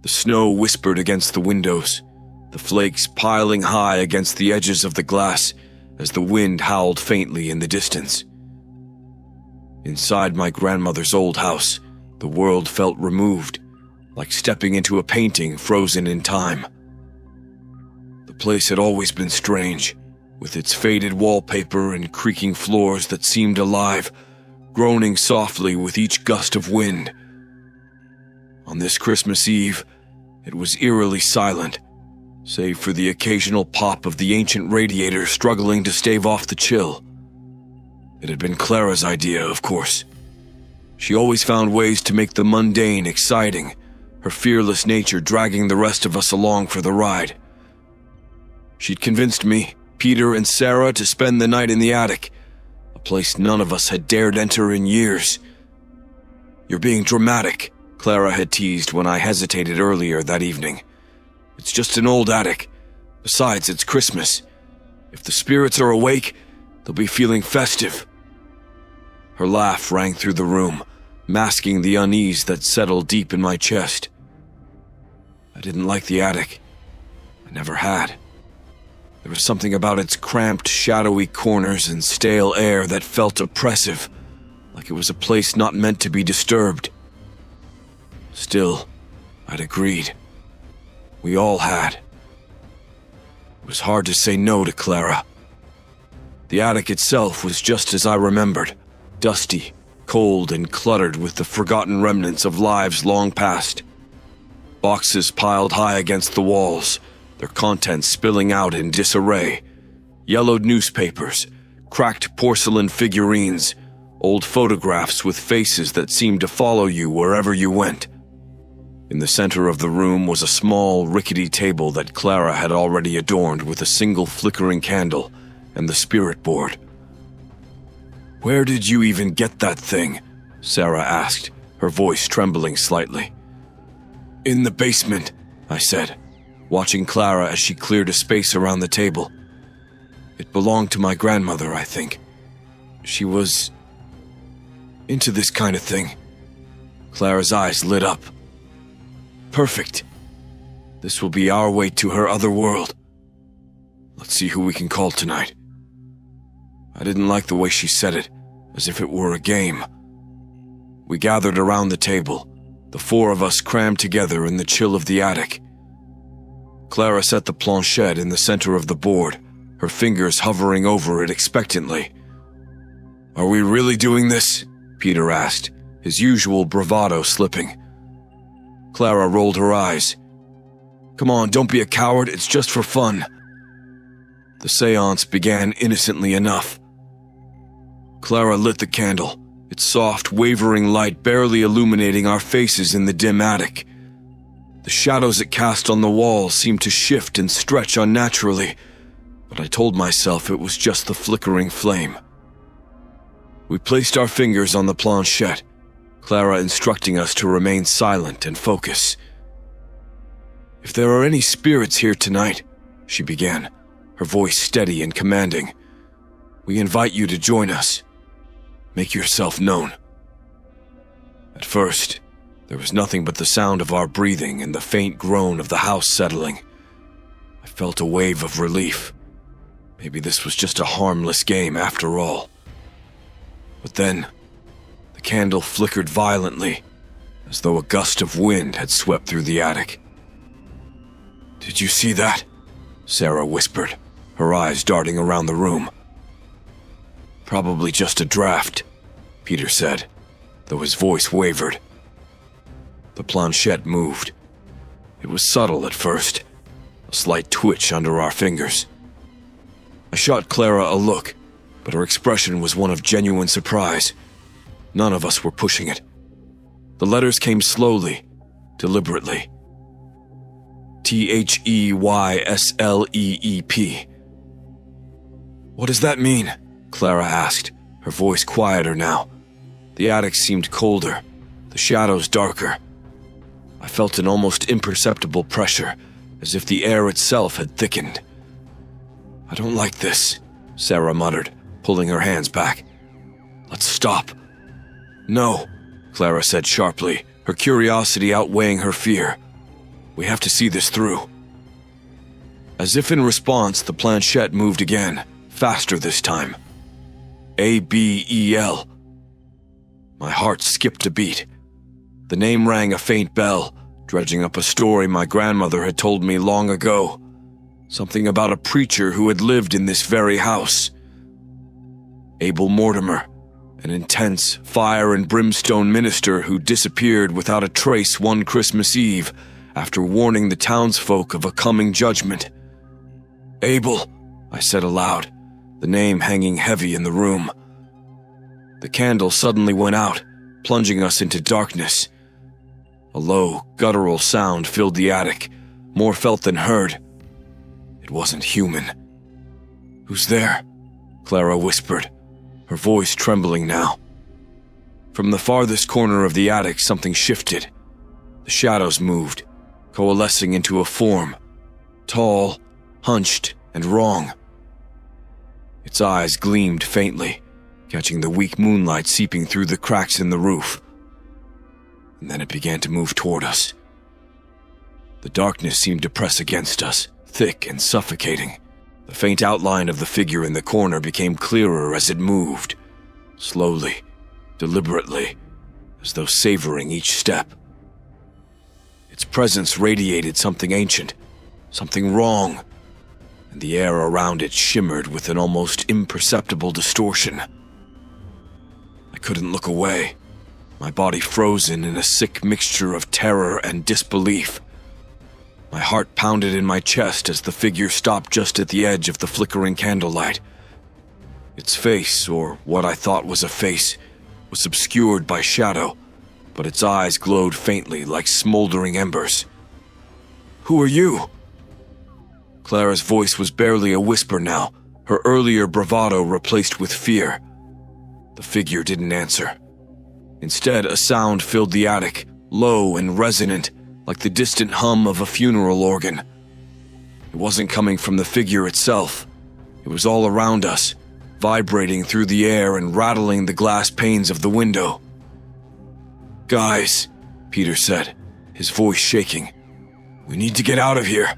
The snow whispered against the windows, the flakes piling high against the edges of the glass as the wind howled faintly in the distance. Inside my grandmother's old house, the world felt removed, like stepping into a painting frozen in time. The place had always been strange, with its faded wallpaper and creaking floors that seemed alive, groaning softly with each gust of wind. On this Christmas Eve, it was eerily silent, save for the occasional pop of the ancient radiator struggling to stave off the chill. It had been Clara's idea, of course. She always found ways to make the mundane exciting, her fearless nature dragging the rest of us along for the ride. She'd convinced me, Peter, and Sarah to spend the night in the attic, a place none of us had dared enter in years. "You're being dramatic," Clara had teased when I hesitated earlier that evening. "It's just an old attic. Besides, it's Christmas. If the spirits are awake, they'll be feeling festive." Her laugh rang through the room, masking the unease that settled deep in my chest. I didn't like the attic. I never had. There was something about its cramped, shadowy corners and stale air that felt oppressive, like it was a place not meant to be disturbed. Still, I'd agreed. We all had. It was hard to say no to Clara. The attic itself was just as I remembered, dusty, cold, and cluttered with the forgotten remnants of lives long past. Boxes piled high against the walls, their contents spilling out in disarray. Yellowed newspapers, cracked porcelain figurines, old photographs with faces that seemed to follow you wherever you went. In the center of the room was a small, rickety table that Clara had already adorned with a single flickering candle and the spirit board. "Where did you even get that thing?" Sarah asked, her voice trembling slightly. "In the basement," I said, watching Clara as she cleared a space around the table. "It belonged to my grandmother, I think. She was into this kind of thing." Clara's eyes lit up. "Perfect. This will be our way to her other world. Let's see who we can call tonight." I didn't like the way she said it, as if it were a game. We gathered around the table, the four of us crammed together in the chill of the attic. Clara set the planchette in the center of the board, her fingers hovering over it expectantly. "Are we really doing this?" Peter asked, his usual bravado slipping. Clara rolled her eyes. "Come on, don't be a coward, it's just for fun." The séance began innocently enough. Clara lit the candle, its soft, wavering light barely illuminating our faces in the dim attic. The shadows it cast on the walls seemed to shift and stretch unnaturally, but I told myself it was just the flickering flame. We placed our fingers on the planchette, Clara instructing us to remain silent and focus. "If there are any spirits here tonight," she began, her voice steady and commanding, "we invite you to join us. Make yourself known." At first, there was nothing but the sound of our breathing and the faint groan of the house settling. I felt a wave of relief. Maybe this was just a harmless game after all. But then, the candle flickered violently, as though a gust of wind had swept through the attic. "Did you see that?" Sarah whispered, her eyes darting around the room. "Probably just a draft," Peter said, though his voice wavered. The planchette moved. It was subtle at first, a slight twitch under our fingers. I shot Clara a look, but her expression was one of genuine surprise. None of us were pushing it. The letters came slowly, deliberately. THEYSLEEP. "What does that mean?" Clara asked, her voice quieter now. The attic seemed colder, the shadows darker. I felt an almost imperceptible pressure, as if the air itself had thickened. "I don't like this," Sarah muttered, pulling her hands back. "Let's stop." "No," Clara said sharply, her curiosity outweighing her fear. We have to see this through." As if in response, the planchette moved again, faster this time. ABEL. My heart skipped a beat. The name rang a faint bell, dredging up a story my grandmother had told me long ago. Something about a preacher who had lived in this very house. Abel Mortimer, an intense fire and brimstone minister who disappeared without a trace one Christmas Eve after warning the townsfolk of a coming judgment. "Abel," I said aloud, the name hanging heavy in the room. The candle suddenly went out, plunging us into darkness. A low, guttural sound filled the attic, more felt than heard. It wasn't human. "Who's there?" Clara whispered, her voice trembling now. From the farthest corner of the attic, something shifted. The shadows moved, coalescing into a form, tall, hunched, and wrong. Its eyes gleamed faintly, catching the weak moonlight seeping through the cracks in the roof. And then it began to move toward us. The darkness seemed to press against us, thick and suffocating. The faint outline of the figure in the corner became clearer as it moved, slowly, deliberately, as though savoring each step. Its presence radiated something ancient, something wrong, and the air around it shimmered with an almost imperceptible distortion. I couldn't look away, my body frozen in a sick mixture of terror and disbelief. My heart pounded in my chest as the figure stopped just at the edge of the flickering candlelight. Its face, or what I thought was a face, was obscured by shadow, but its eyes glowed faintly like smoldering embers. "Who are you?" Clara's voice was barely a whisper now, her earlier bravado replaced with fear. The figure didn't answer. Instead, a sound filled the attic, low and resonant, like the distant hum of a funeral organ. It wasn't coming from the figure itself. It was all around us, vibrating through the air and rattling the glass panes of the window. "Guys," Peter said, his voice shaking. "We need to get out of here."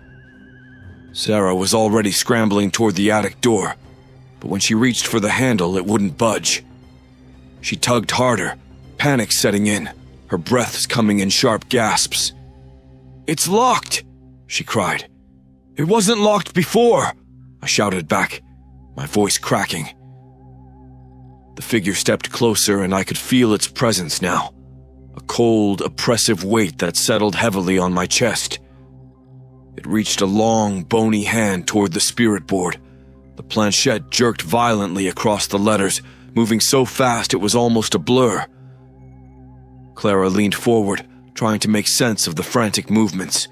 Sarah was already scrambling toward the attic door, but when she reached for the handle, it wouldn't budge. She tugged harder, panic setting in, her breaths coming in sharp gasps. "It's locked!" she cried. "It wasn't locked before!" I shouted back, my voice cracking. The figure stepped closer and I could feel its presence now, a cold, oppressive weight that settled heavily on my chest. It reached a long, bony hand toward the spirit board. The planchette jerked violently across the letters, moving so fast it was almost a blur. Clara leaned forward, trying to make sense of the frantic movements.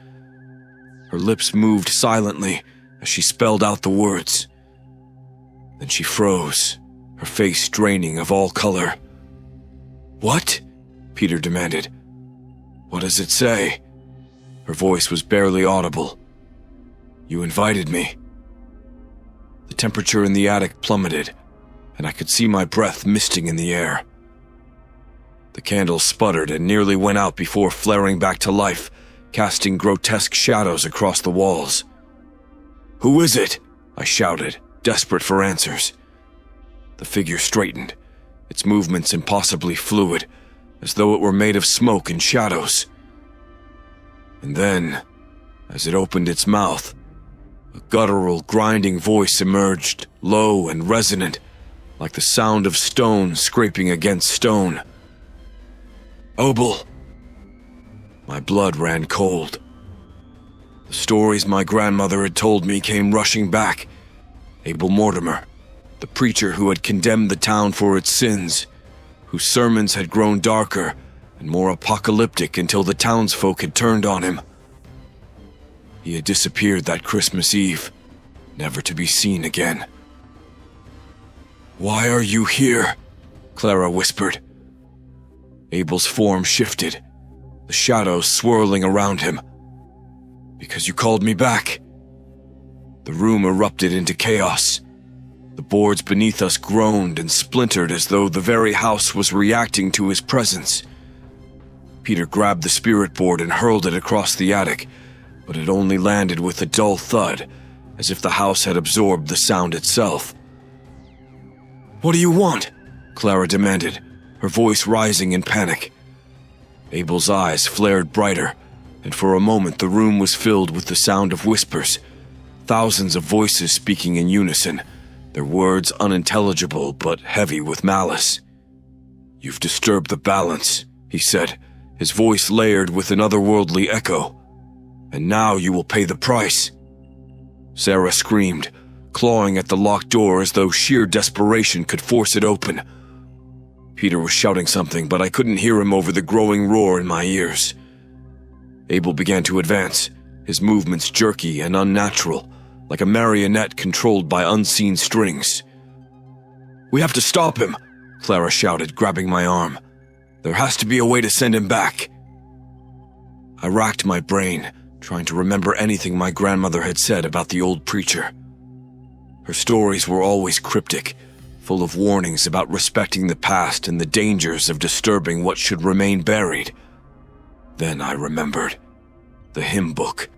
Her lips moved silently as she spelled out the words. Then she froze, her face draining of all color. "What?" Peter demanded. "What does it say?" Her voice was barely audible. "You invited me." The temperature in the attic plummeted, and I could see my breath misting in the air. The candle sputtered and nearly went out before flaring back to life, casting grotesque shadows across the walls. "Who is it?" I shouted, desperate for answers. The figure straightened, its movements impossibly fluid, as though it were made of smoke and shadows. And then, as it opened its mouth, a guttural, grinding voice emerged, low and resonant, like the sound of stone scraping against stone. "Obel." My blood ran cold. The stories my grandmother had told me came rushing back. Abel Mortimer, the preacher who had condemned the town for its sins, whose sermons had grown darker and more apocalyptic until the townsfolk had turned on him. He had disappeared that Christmas Eve, never to be seen again. "Why are you here?" Clara whispered. Abel's form shifted, the shadows swirling around him. "Because you called me back." The room erupted into chaos. The boards beneath us groaned and splintered as though the very house was reacting to his presence. Peter grabbed the spirit board and hurled it across the attic, but it only landed with a dull thud, as if the house had absorbed the sound itself. "What do you want?" Clara demanded, her voice rising in panic. Abel's eyes flared brighter, and for a moment the room was filled with the sound of whispers, thousands of voices speaking in unison, their words unintelligible but heavy with malice. "You've disturbed the balance," he said, his voice layered with an otherworldly echo. "And now you will pay the price." Sarah screamed, clawing at the locked door as though sheer desperation could force it open. Peter was shouting something, but I couldn't hear him over the growing roar in my ears. Abel began to advance, his movements jerky and unnatural, like a marionette controlled by unseen strings. "We have to stop him," Clara shouted, grabbing my arm. "There has to be a way to send him back." I racked my brain, trying to remember anything my grandmother had said about the old preacher. Her stories were always cryptic, full of warnings about respecting the past and the dangers of disturbing what should remain buried. Then I remembered. The hymn book.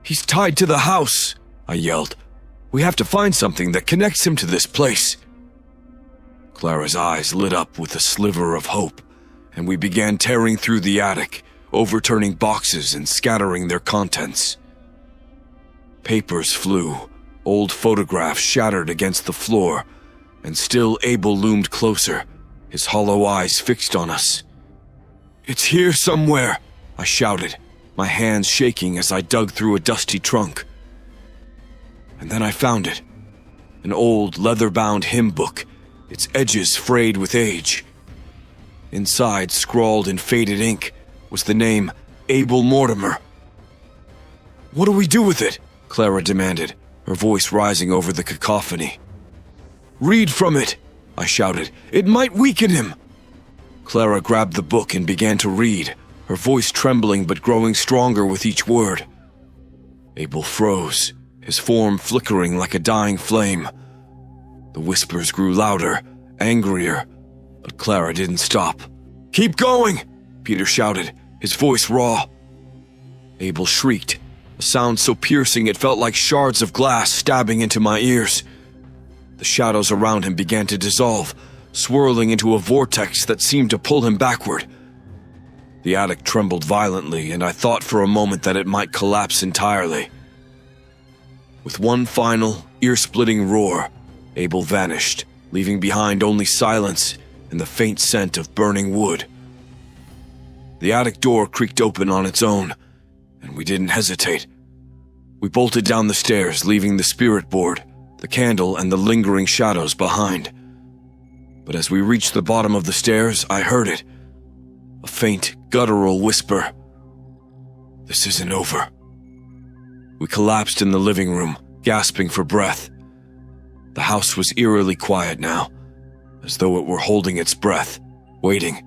"He's tied to the house," I yelled. "We have to find something that connects him to this place." Clara's eyes lit up with a sliver of hope, and we began tearing through the attic, overturning boxes and scattering their contents. Papers flew, old photographs shattered against the floor, and still Abel loomed closer, his hollow eyes fixed on us. "It's here somewhere," I shouted, my hands shaking as I dug through a dusty trunk. And then I found it, an old leather-bound hymn book, its edges frayed with age. Inside, scrawled in faded ink, was the name Abel Mortimer. "What do we do with it?" Clara demanded, her voice rising over the cacophony. "Read from it," I shouted. "It might weaken him." Clara grabbed the book and began to read, her voice trembling but growing stronger with each word. Abel froze, his form flickering like a dying flame. The whispers grew louder, angrier, but Clara didn't stop. "Keep going!" Peter shouted, his voice raw. Abel shrieked, a sound so piercing it felt like shards of glass stabbing into my ears. The shadows around him began to dissolve, swirling into a vortex that seemed to pull him backward. The attic trembled violently, and I thought for a moment that it might collapse entirely. With one final, ear-splitting roar, Abel vanished, leaving behind only silence and the faint scent of burning wood. The attic door creaked open on its own, and we didn't hesitate. We bolted down the stairs, leaving the spirit board, the candle, and the lingering shadows behind. But as we reached the bottom of the stairs, I heard it. A faint, guttural whisper. "This isn't over." We collapsed in the living room, gasping for breath. The house was eerily quiet now, as though it were holding its breath, waiting.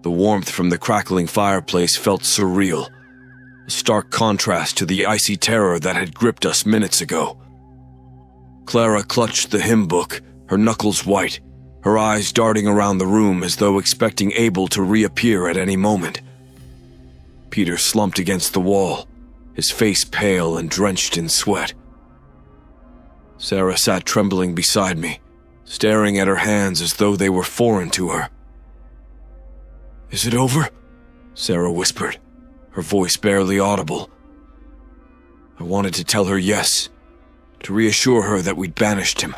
The warmth from the crackling fireplace felt surreal, a stark contrast to the icy terror that had gripped us minutes ago. Clara clutched the hymn book, her knuckles white, her eyes darting around the room as though expecting Abel to reappear at any moment. Peter slumped against the wall, his face pale and drenched in sweat. Sarah sat trembling beside me, staring at her hands as though they were foreign to her. "Is it over?" Sarah whispered, her voice barely audible. I wanted to tell her yes, to reassure her that we'd banished him,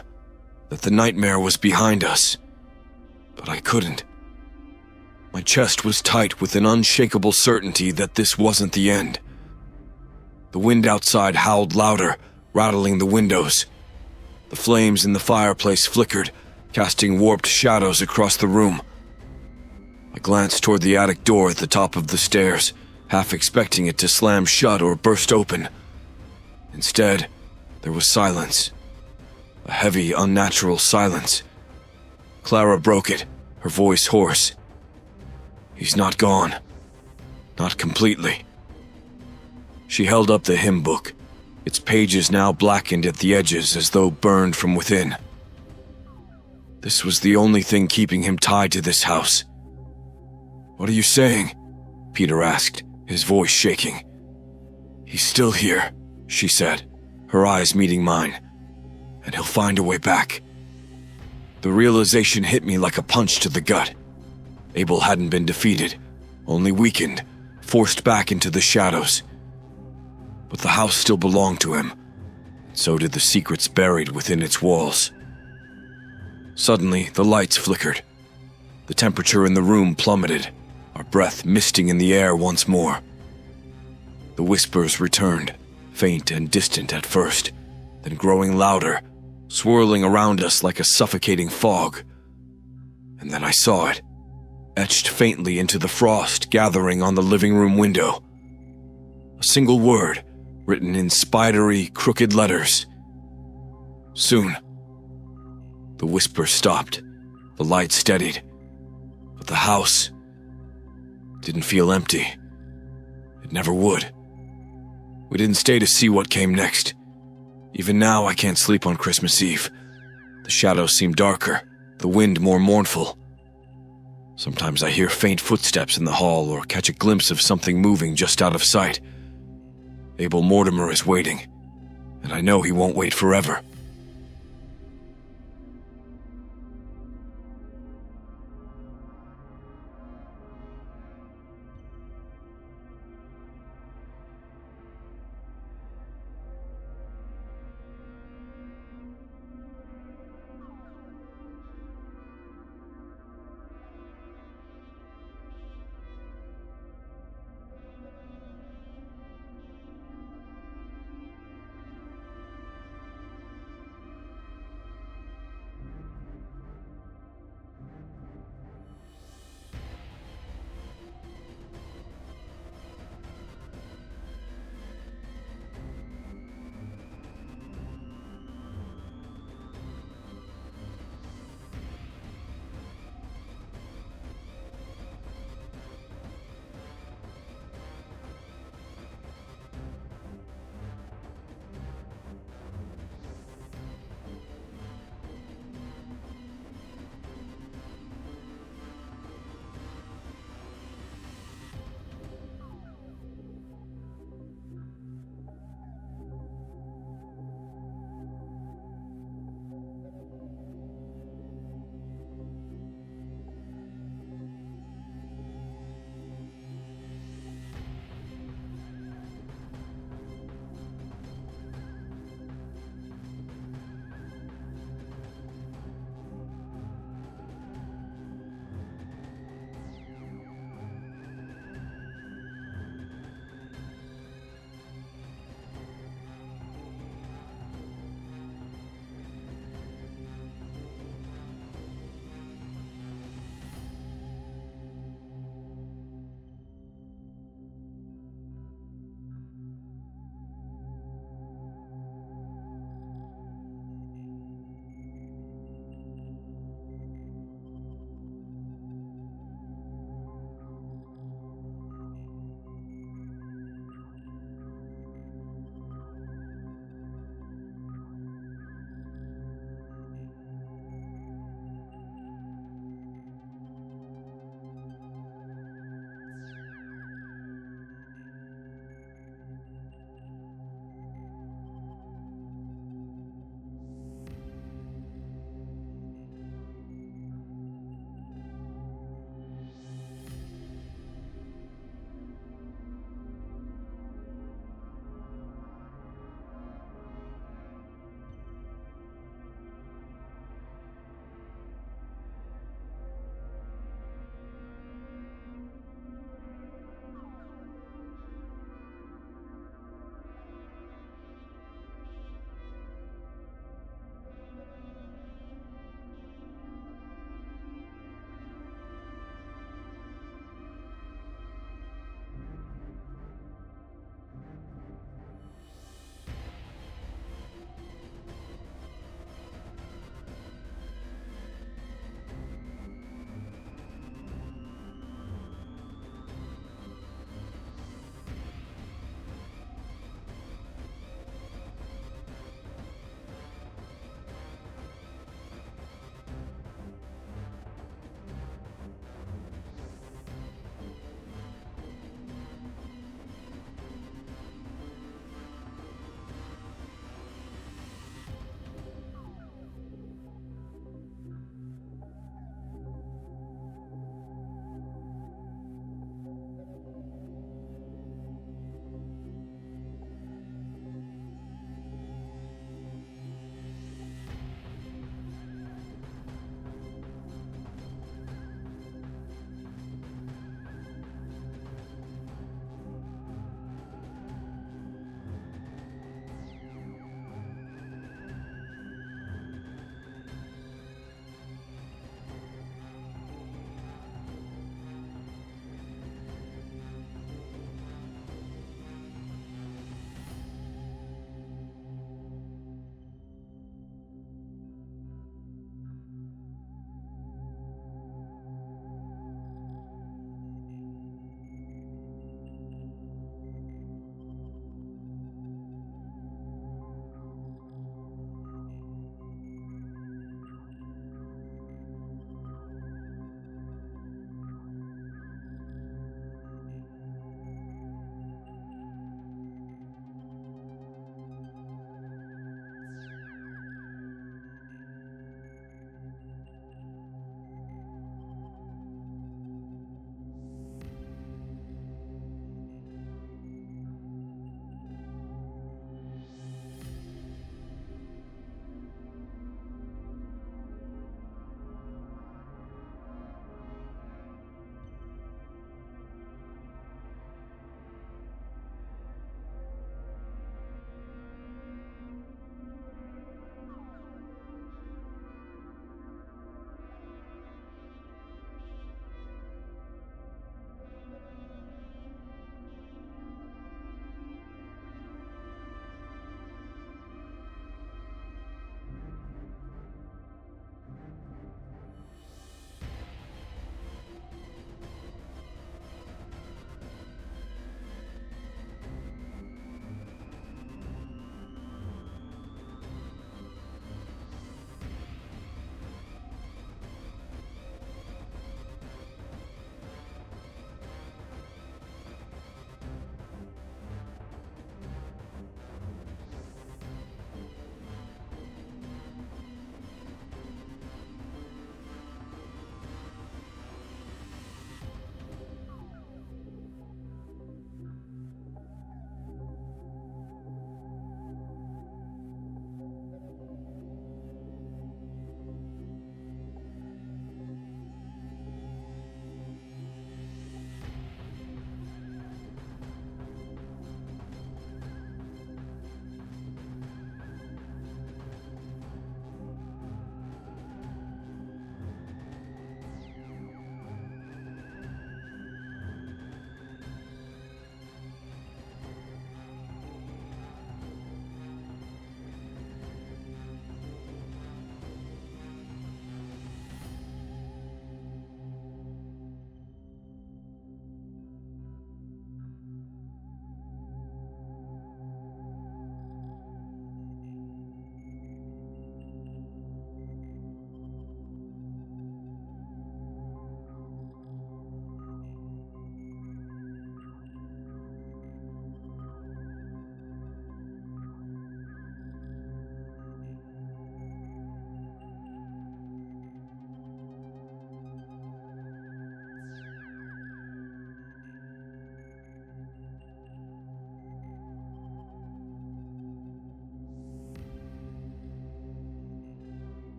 that the nightmare was behind us, but I couldn't. My chest was tight with an unshakable certainty that this wasn't the end. The wind outside howled louder, rattling the windows. The flames in the fireplace flickered, casting warped shadows across the room. I glanced toward the attic door at the top of the stairs, half expecting it to slam shut or burst open. Instead, there was silence. A heavy, unnatural silence. Clara broke it, her voice hoarse. "He's not gone. Not completely." She held up the hymn book, its pages now blackened at the edges as though burned from within. This was the only thing keeping him tied to this house. "What are you saying?" Peter asked, his voice shaking. "He's still here," she said, her eyes meeting mine. "And he'll find a way back." The realization hit me like a punch to the gut. Abel hadn't been defeated, only weakened, forced back into the shadows. But the house still belonged to him, and so did the secrets buried within its walls. Suddenly, the lights flickered. The temperature in the room plummeted, our breath misting in the air once more. The whispers returned, faint and distant at first, then growing louder, swirling around us like a suffocating fog. And then I saw it, etched faintly into the frost gathering on the living room window. A single word, written in spidery, crooked letters. "Soon." The whisper stopped, the light steadied, but the house didn't feel empty. It never would. We didn't stay to see what came next. Even now, I can't sleep on Christmas Eve. The shadows seem darker, the wind more mournful. Sometimes I hear faint footsteps in the hall or catch a glimpse of something moving just out of sight. Abel Mortimer is waiting, and I know he won't wait forever.